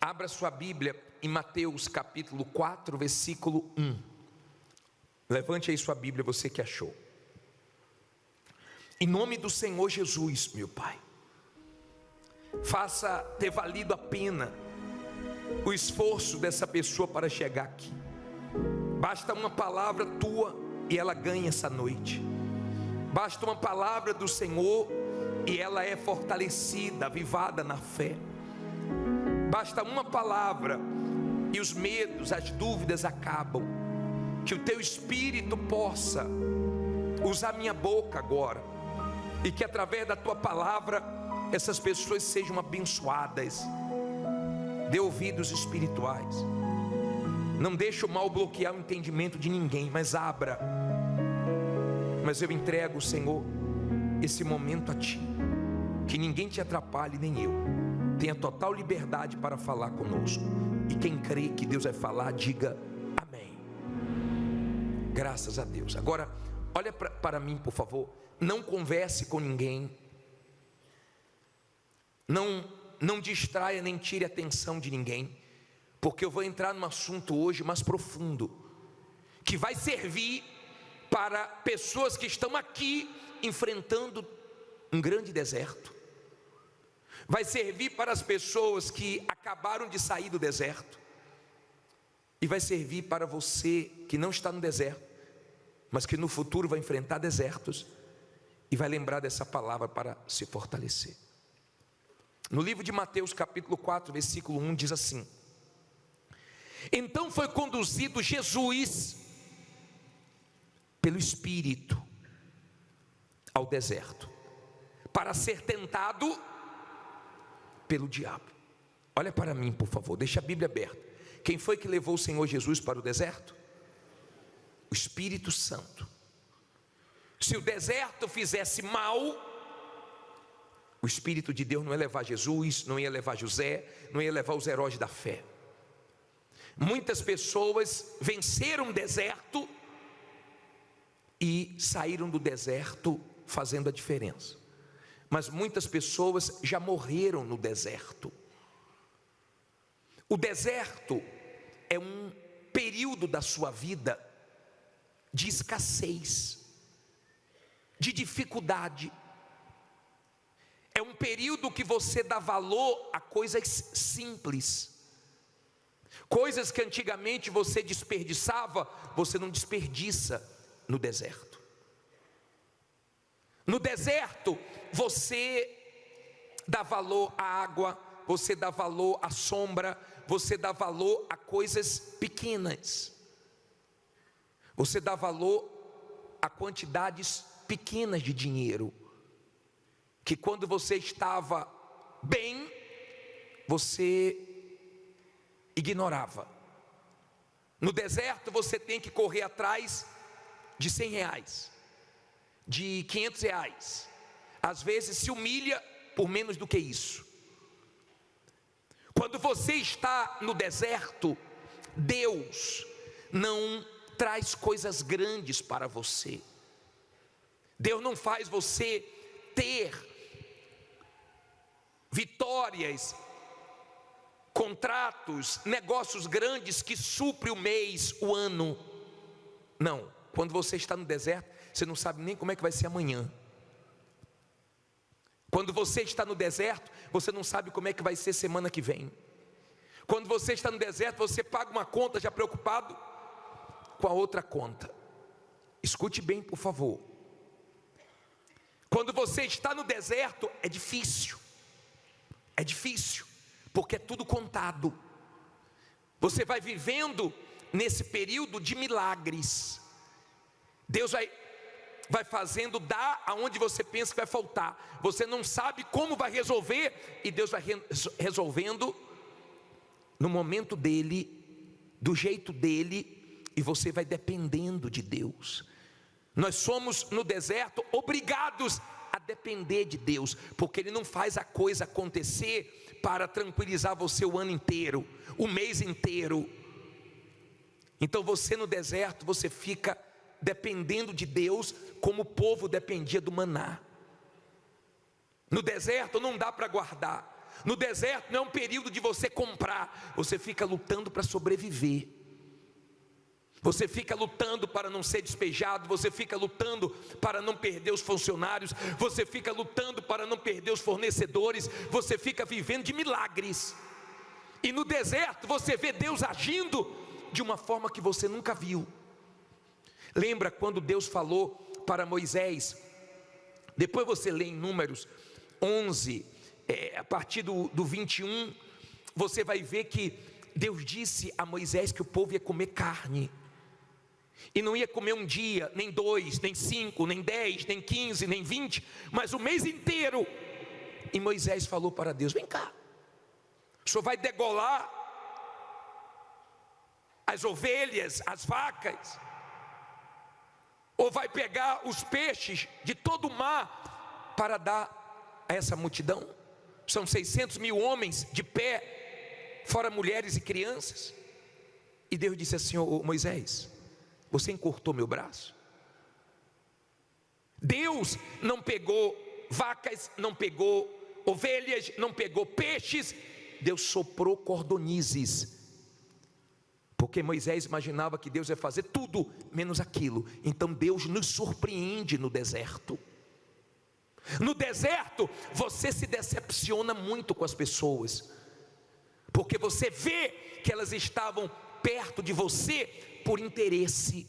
Abra sua Bíblia em Mateus capítulo 4, versículo 1. Levante aí sua Bíblia, você que achou. Em nome do Senhor Jesus, meu Pai, faça ter valido a pena o esforço dessa pessoa para chegar aqui. Basta uma palavra tua e ela ganha essa noite. Basta uma palavra do Senhor e ela é fortalecida, avivada na fé. Basta uma palavra e os medos, as dúvidas acabam. Que o teu Espírito possa usar minha boca agora, e que através da tua palavra essas pessoas sejam abençoadas. Dê ouvidos espirituais. Não deixe o mal bloquear o entendimento de ninguém, mas abra. Mas eu entrego, Senhor, esse momento a Ti. Que ninguém te atrapalhe, nem eu. Tenha total liberdade para falar conosco. E quem crê que Deus vai falar, diga amém. Graças a Deus. Agora, olha para mim, por favor. Não converse com ninguém. Não distraia nem tire a atenção de ninguém. Porque eu vou entrar num assunto hoje mais profundo, que vai servir para pessoas que estão aqui enfrentando um grande deserto. Vai servir para as pessoas que acabaram de sair do deserto. E vai servir para você que não está no deserto, mas que no futuro vai enfrentar desertos e vai lembrar dessa palavra para se fortalecer. No livro de Mateus capítulo 4, versículo 1 diz assim: então foi conduzido Jesus pelo Espírito ao deserto para ser tentado pelo diabo. Olha para mim, por favor, deixa a Bíblia aberta. Quem foi que levou o Senhor Jesus para o deserto? O Espírito Santo. Se o deserto fizesse mal, o Espírito de Deus não ia levar Jesus, não ia levar José, não ia levar os heróis da fé. Muitas pessoas venceram o deserto e saíram do deserto fazendo a diferença. Mas muitas pessoas já morreram no deserto. O deserto é um período da sua vida de escassez, de dificuldade. É um período que você dá valor a coisas simples. Coisas que antigamente você desperdiçava, você não desperdiça no deserto. No deserto, você dá valor à água, você dá valor à sombra, você dá valor a coisas pequenas. Você dá valor a quantidades pequenas de dinheiro, que quando você estava bem, você ignorava. No deserto você tem que correr atrás de R$100, de R$500. Às vezes se humilha por menos do que isso. Quando você está no deserto, Deus não traz coisas grandes para você. Deus não faz você ter vitórias, contratos, negócios grandes que supre o mês, o ano. Não, quando você está no deserto, você não sabe nem como é que vai ser amanhã. Quando você está no deserto, você não sabe como é que vai ser semana que vem. Quando você está no deserto, você paga uma conta já preocupado com a outra conta. Escute bem, por favor. Quando você está no deserto, é difícil. É difícil, porque é tudo contado. Você vai vivendo nesse período de milagres. Deus vai fazendo dar aonde você pensa que vai faltar. Você não sabe como vai resolver, e Deus vai resolvendo no momento dele, do jeito dele, e você vai dependendo de Deus. Nós somos no deserto obrigados a depender de Deus, porque Ele não faz a coisa acontecer para tranquilizar você o ano inteiro, o mês inteiro. Então você no deserto, você fica dependendo de Deus, como o povo dependia do maná. No deserto não dá para guardar. No deserto não é um período de você comprar, você fica lutando para sobreviver. Você fica lutando para não ser despejado, você fica lutando para não perder os funcionários, você fica lutando para não perder os fornecedores, você fica vivendo de milagres. E no deserto você vê Deus agindo de uma forma que você nunca viu. Lembra quando Deus falou para Moisés? Depois você lê em Números 11, a partir do 21, você vai ver que Deus disse a Moisés que o povo ia comer carne. E não ia comer um dia, nem 2, nem 5, nem 10, nem 15, nem 20, mas o mês inteiro. E Moisés falou para Deus: vem cá, o senhor vai degolar as ovelhas, as vacas, ou vai pegar os peixes de todo o mar para dar a essa multidão? São 600 mil homens de pé, fora mulheres e crianças. E Deus disse assim: ô Moisés, você encurtou meu braço? Deus não pegou vacas, não pegou ovelhas, não pegou peixes. Deus soprou cordonizes, porque Moisés imaginava que Deus ia fazer tudo menos aquilo. Então Deus nos surpreende no deserto. No deserto você se decepciona muito com as pessoas, porque você vê que elas estavam perto de você por interesse.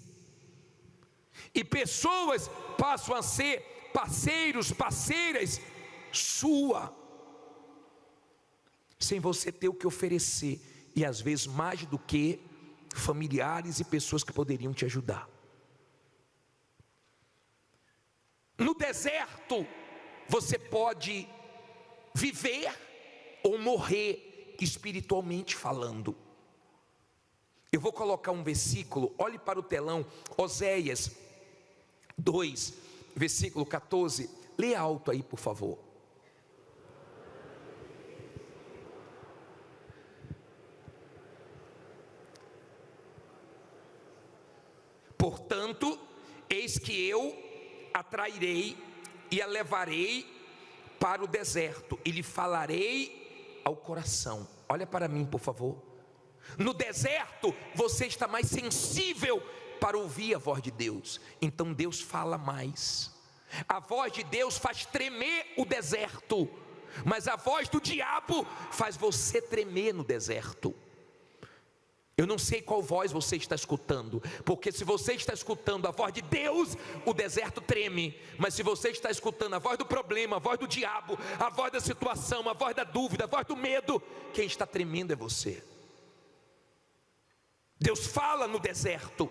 E pessoas passam a ser parceiros, parceiras sua, sem você ter o que oferecer, e às vezes mais do que familiares e pessoas que poderiam te ajudar. No deserto você pode viver ou morrer espiritualmente falando. Eu vou colocar um versículo, olhe para o telão, Oséias 2, versículo 14, lê alto aí por favor. Portanto, eis que eu atrairei e a levarei para o deserto, e lhe falarei ao coração. Olha para mim por favor. No deserto você está mais sensível para ouvir a voz de Deus, então Deus fala mais. A voz de Deus faz tremer o deserto, mas a voz do diabo faz você tremer no deserto. Eu não sei qual voz você está escutando, porque se você está escutando a voz de Deus, o deserto treme. Mas se você está escutando a voz do problema, a voz do diabo, a voz da situação, a voz da dúvida, a voz do medo, quem está tremendo é você. Deus fala no deserto,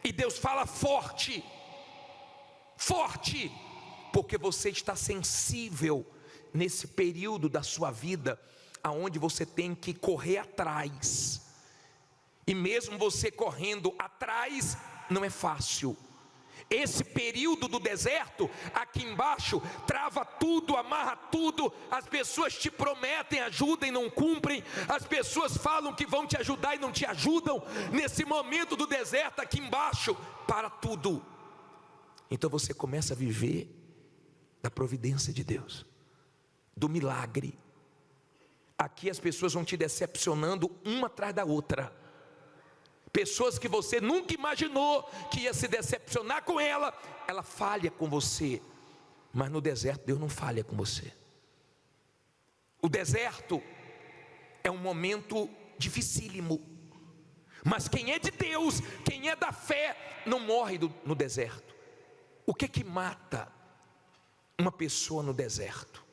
e Deus fala forte, forte, porque você está sensível nesse período da sua vida, aonde você tem que correr atrás. E mesmo você correndo atrás, não é fácil. Esse período do deserto, aqui embaixo, trava tudo, amarra tudo. As pessoas te prometem ajuda e não cumprem. As pessoas falam que vão te ajudar e não te ajudam. Nesse momento do deserto, aqui embaixo, para tudo. Então você começa a viver da providência de Deus, do milagre. Aqui as pessoas vão te decepcionando uma atrás da outra. Pessoas que você nunca imaginou que ia se decepcionar com ela, ela falha com você. Mas no deserto Deus não falha com você. O deserto é um momento dificílimo, mas quem é de Deus, quem é da fé, não morre no deserto. O que mata uma pessoa no deserto?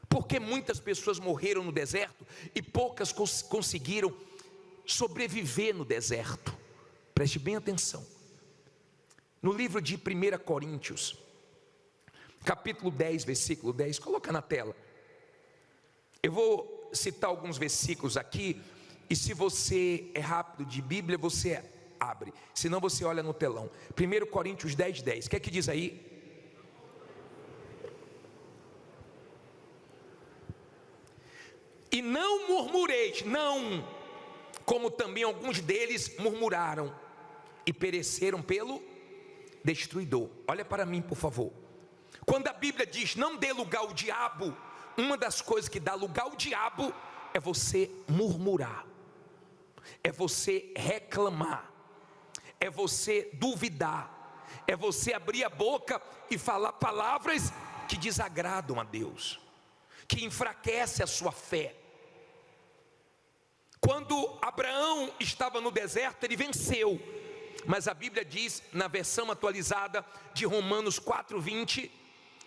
Porque muitas pessoas morreram no deserto e poucas conseguiram sobreviver no deserto. Preste bem atenção. No livro de 1 Coríntios, capítulo 10, versículo 10, coloca na tela. Eu vou citar alguns versículos aqui, e se você é rápido de Bíblia, você abre, senão você olha no telão. 1 Coríntios 10, 10, o que é que diz aí? E não murmureis, não, como também alguns deles murmuraram e pereceram pelo destruidor. Olha para mim por favor. Quando a Bíblia diz não dê lugar ao diabo, uma das coisas que dá lugar ao diabo é você murmurar, é você reclamar, é você duvidar, é você abrir a boca e falar palavras que desagradam a Deus, que enfraquece a sua fé. Quando Abraão estava no deserto, ele venceu, mas a Bíblia diz, na versão atualizada de Romanos 4:20,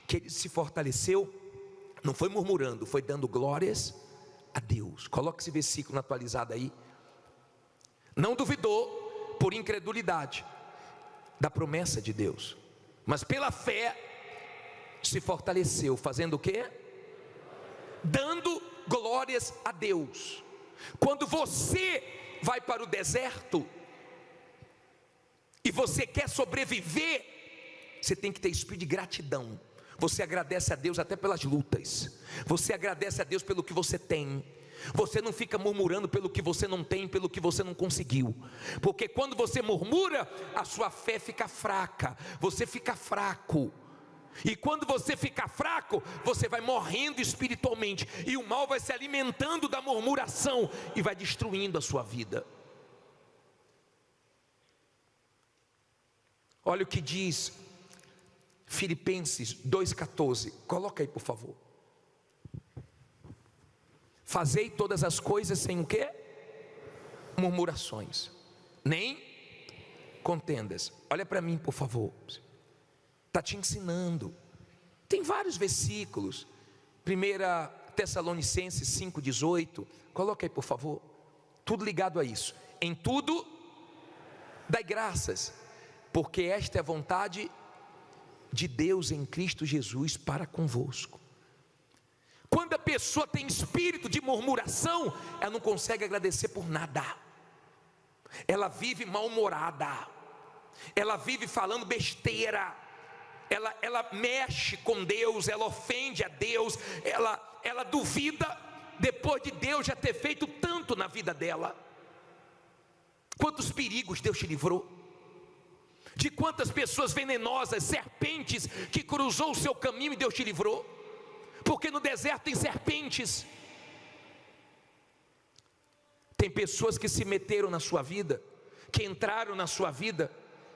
que ele se fortaleceu, não foi murmurando, foi dando glórias a Deus. Coloque esse versículo atualizado aí. Não duvidou por incredulidade da promessa de Deus, mas pela fé se fortaleceu, fazendo o quê? Dando glórias a Deus. Quando você vai para o deserto e você quer sobreviver, você tem que ter espírito de gratidão. Você agradece a Deus até pelas lutas, você agradece a Deus pelo que você tem. Você não fica murmurando pelo que você não tem, pelo que você não conseguiu, porque quando você murmura, a sua fé fica fraca, você fica fraco, e quando você fica fraco, você vai morrendo espiritualmente, e o mal vai se alimentando da murmuração, e vai destruindo a sua vida. Olha o que diz Filipenses 2,14, coloca aí por favor. Fazei todas as coisas sem o quê? Murmurações, nem contendas. Olha para mim por favor, está te ensinando. Tem vários versículos. 1 Tessalonicenses 5,18, coloca aí por favor. Tudo ligado a isso. Em tudo dai graças, porque esta é a vontade de Deus em Cristo Jesus para convosco. Quando a pessoa tem espírito de murmuração, ela não consegue agradecer por nada, ela vive mal-humorada, ela vive falando besteira, ela mexe com Deus, ela ofende a Deus, ela duvida depois de Deus já ter feito tanto na vida dela. Quantos perigos Deus te livrou, de quantas pessoas venenosas, serpentes que cruzou o seu caminho e Deus te livrou, porque no deserto tem serpentes. Tem pessoas que se meteram na sua vida, que entraram na sua vida,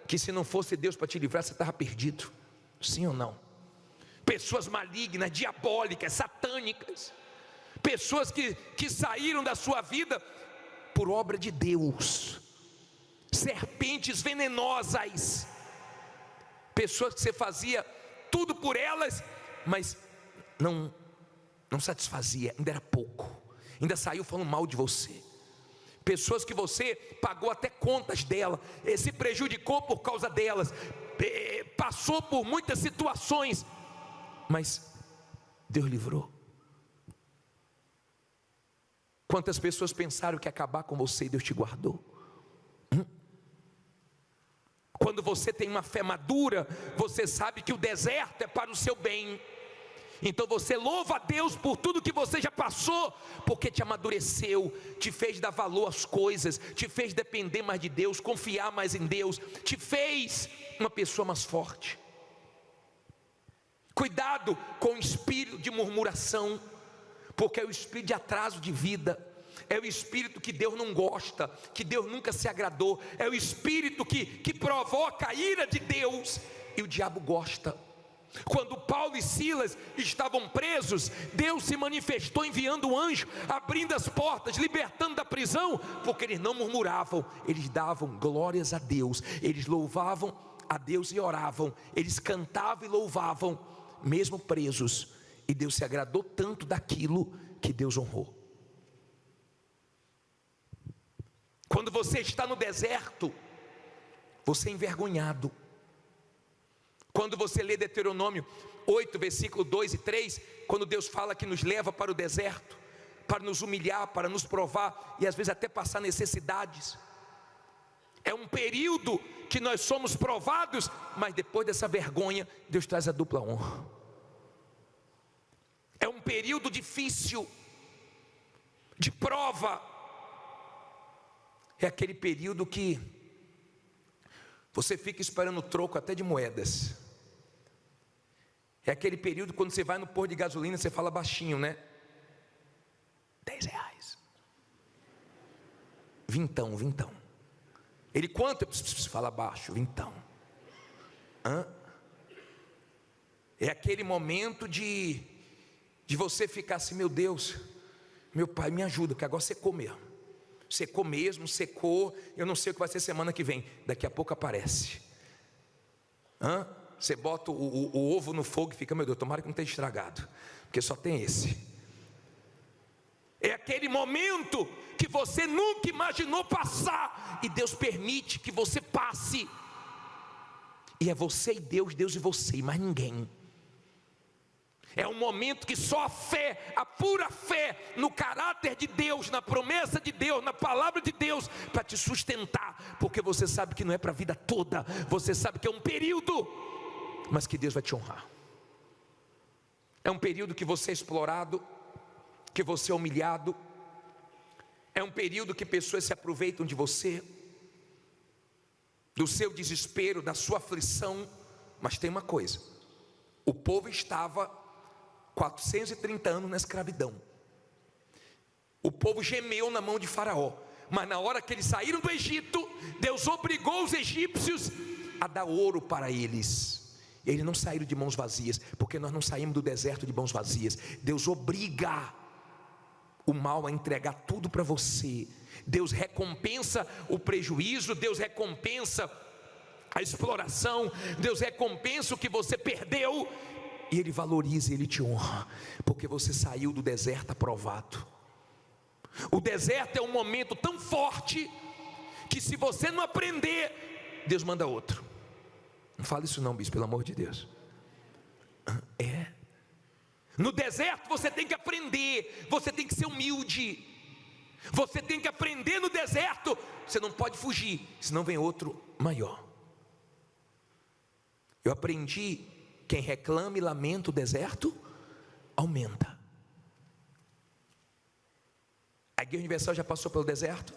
que se não fosse Deus para te livrar, você estava perdido. Sim ou não? Pessoas malignas, diabólicas, satânicas, pessoas que saíram da sua vida por obra de Deus, serpentes venenosas, pessoas que você fazia tudo por elas, mas não satisfazia, ainda era pouco, ainda saiu falando mal de você. Pessoas que você pagou até contas dela, se prejudicou por causa delas, passou por muitas situações, mas Deus livrou. Quantas pessoas pensaram que ia acabar com você e Deus te guardou? Quando você tem uma fé madura, você sabe que o deserto é para o seu bem. Então você louva a Deus por tudo que você já passou, porque te amadureceu, te fez dar valor às coisas, te fez depender mais de Deus, confiar mais em Deus, te fez uma pessoa mais forte. Cuidado com o espírito de murmuração, porque é o espírito de atraso de vida, é o espírito que Deus não gosta, que Deus nunca se agradou, é o espírito que provoca a ira de Deus, e o diabo gosta. Quando Paulo e Silas estavam presos, Deus se manifestou enviando um anjo, abrindo as portas, libertando da prisão, porque eles não murmuravam, eles davam glórias a Deus, eles louvavam a Deus e oravam, eles cantavam e louvavam, mesmo presos, e Deus se agradou tanto daquilo que Deus honrou. Quando você está no deserto, você é envergonhado. Quando você lê Deuteronômio 8, versículo 2 e 3, quando Deus fala que nos leva para o deserto, para nos humilhar, para nos provar, e às vezes até passar necessidades, é um período que nós somos provados, mas depois dessa vergonha, Deus traz a dupla honra. É um período difícil, de prova, é aquele período que você fica esperando o troco até de moedas, É aquele período quando você vai no posto de gasolina, você fala baixinho, né? R$10. Vintão. Ele quanto? Fala baixo, vintão. É aquele momento de você ficar assim, meu Deus, meu pai, me ajuda, que agora secou mesmo. Secou mesmo, secou. Eu não sei o que vai ser semana que vem. Daqui a pouco aparece. Você bota o ovo no fogo e fica, meu Deus, tomara que não tenha estragado, porque só tem esse. É aquele momento que você nunca imaginou passar, e Deus permite que você passe. E é você e Deus, Deus e você, e mais ninguém. É um momento que só a fé, a pura fé no caráter de Deus, na promessa de Deus, na palavra de Deus, para te sustentar, porque você sabe que não é para a vida toda, você sabe que é um período, mas que Deus vai te honrar. É um período que você é explorado, que você é humilhado, é um período que pessoas se aproveitam de você, do seu desespero, da sua aflição. Mas tem uma coisa: o povo estava 430 anos na escravidão. O povo gemeu na mão de Faraó, mas na hora que eles saíram do Egito, Deus obrigou os egípcios a dar ouro para eles. Eles não saíram de mãos vazias, porque nós não saímos do deserto de mãos vazias. Deus obriga o mal a entregar tudo para você. Deus recompensa o prejuízo, Deus recompensa a exploração, Deus recompensa o que você perdeu, e Ele valoriza e Ele te honra, porque você saiu do deserto aprovado. O deserto é um momento tão forte, que se você não aprender, Deus manda outro. Não fala isso não, bispo, pelo amor de Deus. No deserto você tem que aprender, você tem que ser humilde, você tem que aprender no deserto. Você não pode fugir, senão vem outro maior. Eu aprendi: quem reclama e lamenta o deserto, aumenta. A Igreja Universal já passou pelo deserto,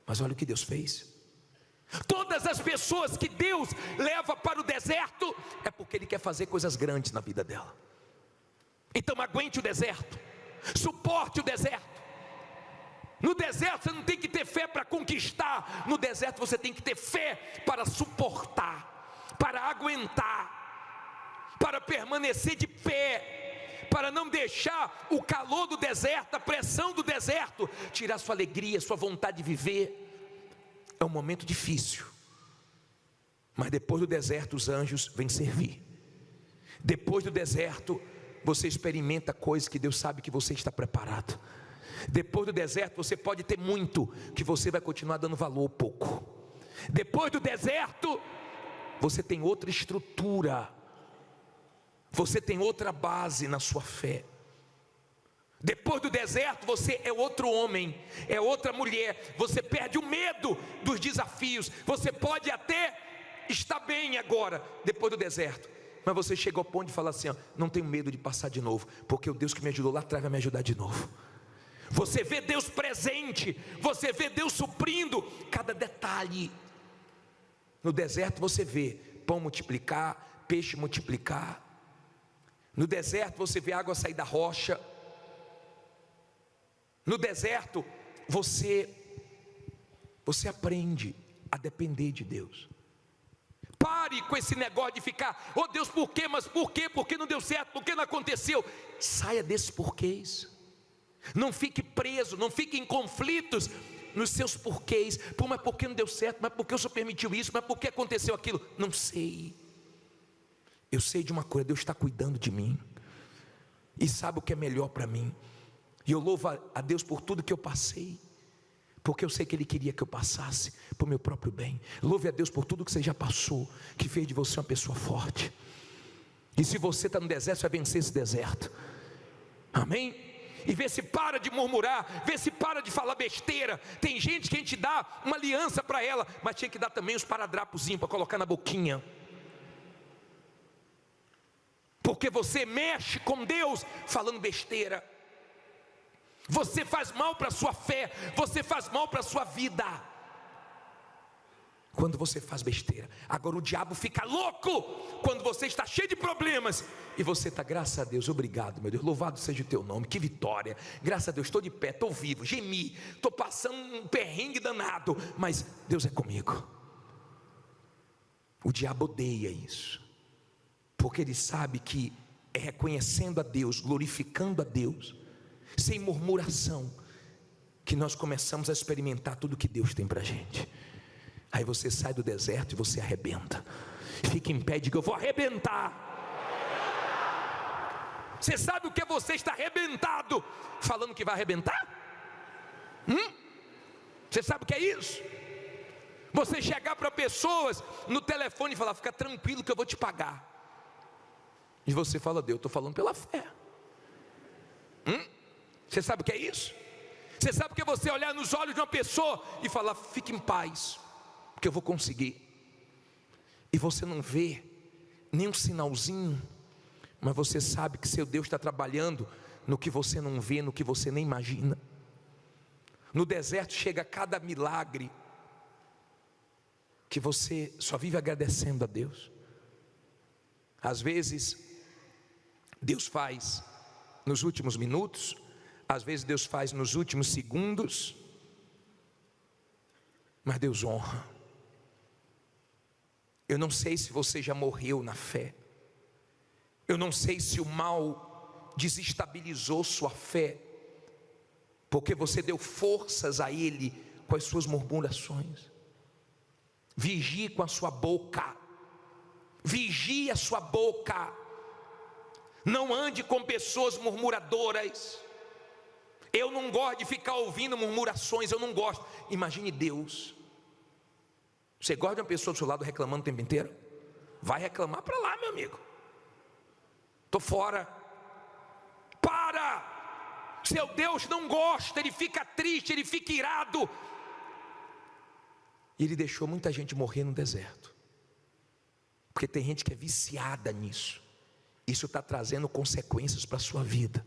mas olha o que Deus fez. Todas as pessoas que Deus leva para o deserto, é porque Ele quer fazer coisas grandes na vida dela. Então aguente o deserto, suporte o deserto. No deserto você não tem que ter fé para conquistar, no deserto você tem que ter fé para suportar, para aguentar, para permanecer de pé, para não deixar o calor do deserto, a pressão do deserto tirar sua alegria, sua vontade de viver. É um momento difícil, mas depois do deserto os anjos vêm servir. Depois do deserto você experimenta coisas que Deus sabe que você está preparado. Depois do deserto você pode ter muito, que você vai continuar dando valor ao pouco. Depois do deserto você tem outra estrutura, você tem outra base na sua fé. Depois do deserto você é outro homem, é outra mulher. Você perde o medo dos desafios. Você pode até estar bem agora, depois do deserto, mas você chega ao ponto de falar assim: não tenho medo de passar de novo, porque o Deus que me ajudou lá atrás vai me ajudar de novo. Você vê Deus presente, você vê Deus suprindo cada detalhe. No deserto você vê pão multiplicar, peixe multiplicar. No deserto você vê água sair da rocha. No deserto você aprende a depender de Deus. Pare com esse negócio de ficar: oh Deus, por quê? Mas por quê? Por que não deu certo? Por que não aconteceu? Saia desses porquês. Não fique preso, não fique em conflitos nos seus porquês. Pô, mas por que não deu certo? Mas por que o Senhor permitiu isso? Mas por que aconteceu aquilo? Não sei. Eu sei de uma coisa: Deus está cuidando de mim e sabe o que é melhor para mim. E eu louvo a Deus por tudo que eu passei, porque eu sei que Ele queria que eu passasse para o meu próprio bem. Louve a Deus por tudo que você já passou, que fez de você uma pessoa forte. E se você está no deserto, você vai vencer esse deserto. Amém? E vê se para de murmurar, vê se para de falar besteira. Tem gente que a gente dá uma aliança para ela, mas tinha que dar também os paradrapozinhos para colocar na boquinha. Porque você mexe com Deus falando besteira. Você faz mal para a sua fé, você faz mal para a sua vida. quando você faz besteira. Agora o diabo fica louco quando você está cheio de problemas e você está, graças a Deus, obrigado meu Deus, louvado seja o teu nome, que vitória, graças a Deus, estou de pé, estou vivo, gemi, estou passando um perrengue danado, mas Deus é comigo. O diabo odeia isso, porque ele sabe que é reconhecendo a Deus, glorificando a Deus, sem murmuração, que nós começamos a experimentar tudo que Deus tem para a gente. Aí você sai do deserto e você arrebenta. Fica em pé e diga: eu vou arrebentar. Você sabe o que você está arrebentado falando que vai arrebentar? Você sabe o que é isso? Você chegar para pessoas no telefone e falar: fica tranquilo que eu vou te pagar. E você fala: Deus, eu estou falando pela fé. Você sabe o que é isso? Você sabe o que é você olhar nos olhos de uma pessoa e falar: fique em paz, porque eu vou conseguir. E você não vê nenhum sinalzinho, mas você sabe que seu Deus está trabalhando no que você não vê, no que você nem imagina. No deserto chega cada milagre que você só vive agradecendo a Deus. Às vezes Deus faz nos últimos minutos, às vezes Deus faz nos últimos segundos, mas Deus honra. Eu não sei se você já morreu na fé, eu não sei se o mal desestabilizou sua fé, porque você deu forças a ele com as suas murmurações. Vigie com a sua boca, vigie a sua boca, não ande com pessoas murmuradoras. Eu não gosto de ficar ouvindo murmurações, eu não gosto. Imagine Deus. Você gosta de uma pessoa do seu lado reclamando o tempo inteiro? Vai reclamar para lá, meu amigo. Estou fora. Para! Seu Deus não gosta, ele fica triste, ele fica irado. E ele deixou muita gente morrer no deserto, porque tem gente que é viciada nisso. Isso está trazendo consequências para a sua vida.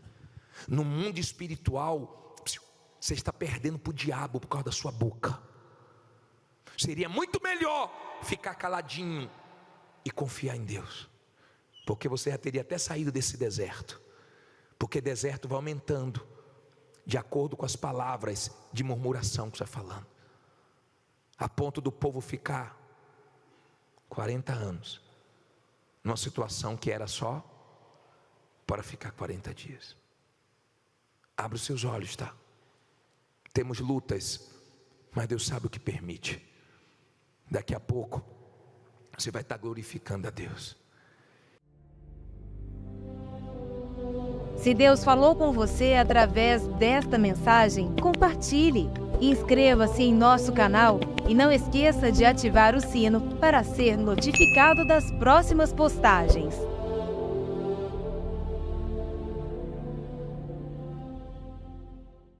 No mundo espiritual, você está perdendo para o diabo por causa da sua boca. Seria muito melhor ficar caladinho e confiar em Deus, porque você já teria até saído desse deserto, porque deserto vai aumentando de acordo com as palavras de murmuração que você está falando, a ponto do povo ficar 40 anos numa situação que era só para ficar 40 dias. Abre os seus olhos, tá? Temos lutas, mas Deus sabe o que permite. Daqui a pouco você vai estar glorificando a Deus. Se Deus falou com você através desta mensagem, compartilhe. Inscreva-se em nosso canal e não esqueça de ativar o sino para ser notificado das próximas postagens.